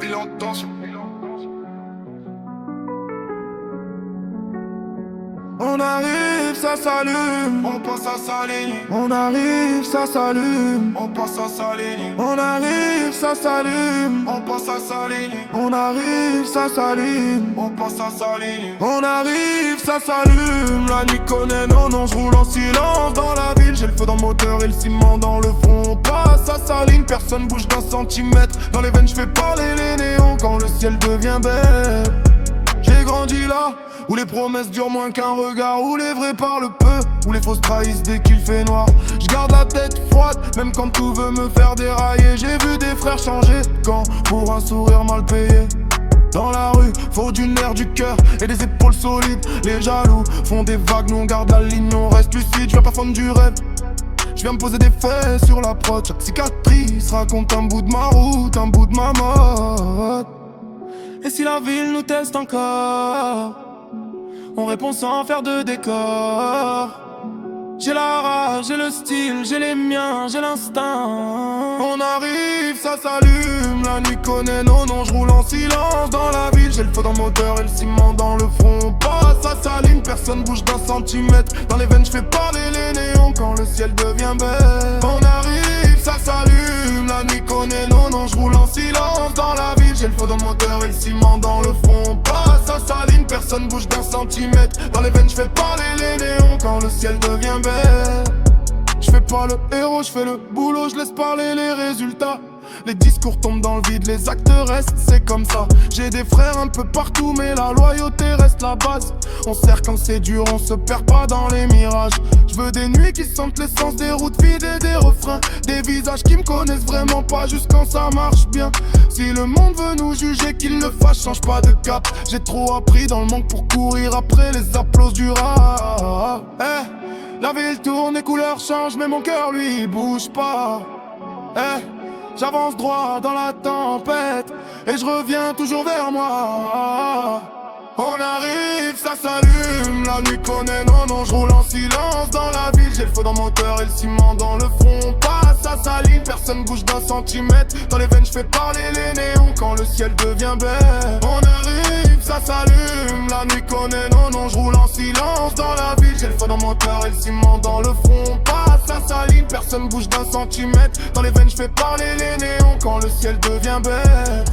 bilan de tension. On arrive, ça s'allume. On passe à Saligny. On arrive, ça s'allume. On passe à Saligny. On arrive, ça s'allume. On passe à Saligny. On arrive, ça s'allume. On passe à Saligny. On arrive, ça s'allume. La nuit connaît, non, je roule en silence dans la ville. J'ai le feu dans le moteur et le ciment dans le front. On passe à Saligny, personne bouge d'un centimètre. Dans les veines, je fais parler les néons quand le ciel devient bête. J'ai grandi là, où les promesses durent moins qu'un regard, où les vrais parlent peu, où les fausses trahissent dès qu'il fait noir. Je garde la tête froide, même quand tout veut me faire dérailler. J'ai vu des frères changer quand pour un sourire mal payé. Dans la rue, faut du nerf, du cœur et des épaules solides. Les jaloux font des vagues, nous on garde la ligne, on reste lucide. Je viens pas fondre du rêve, je viens me poser des faits sur la prod. Chaque cicatrice raconte un bout de ma route, un bout de ma mode. Et si la ville nous teste encore, on répond sans faire de décor. J'ai la rage, j'ai le style, j'ai les miens, j'ai l'instinct. On arrive, ça s'allume, la nuit connaît, non, je roule en silence dans la ville. J'ai le feu dans le moteur et le ciment dans le front. On passe, ça s'allume, personne bouge d'un centimètre. Dans les veines, je fais parler les néons quand le ciel devient bête. On arrive, ça s'allume, la nuit connaît, non, je roule en silence dans la ville. J'ai le feu dans le moteur et le ciment dans le front. On passe, ça s'allume, personne bouge d'un centimètre. Dans les veines, je fais parler les néons quand le ciel devient bête. Je fais pas le héros, je fais le boulot, je laisse parler les résultats. Les discours tombent dans le vide, les actes restent, c'est comme ça. J'ai des frères un peu partout, mais la loyauté reste la base. On sert quand c'est dur, on se perd pas dans les mirages. Je veux des nuits qui sentent l'essence, des routes vides et des refrains. Des visages qui me connaissent vraiment pas, juste quand ça marche bien. Si le monde veut nous juger, qu'il le fasse, change pas de cap. J'ai trop appris dans le manque pour courir après les applaudissements du rap. La ville tourne, les couleurs changent, mais mon cœur lui il bouge pas. J'avance droit dans la tempête et je reviens toujours vers moi. On arrive, ça s'allume, la nuit connaît, non, je roule en silence dans la ville. J'ai le feu dans le moteur et le ciment dans le front. On passe, ça s'aligne, personne bouge d'un centimètre. Dans les veines, je fais parler les néons quand le ciel devient bête. On arrive, ça s'allume, la nuit connaît, non, je roule en silence dans la ville. J'ai le feu dans le moteur et le ciment dans le front. On passe, ça s'aligne, personne bouge d'un centimètre. Dans les veines, je fais parler les néons quand le ciel devient bête.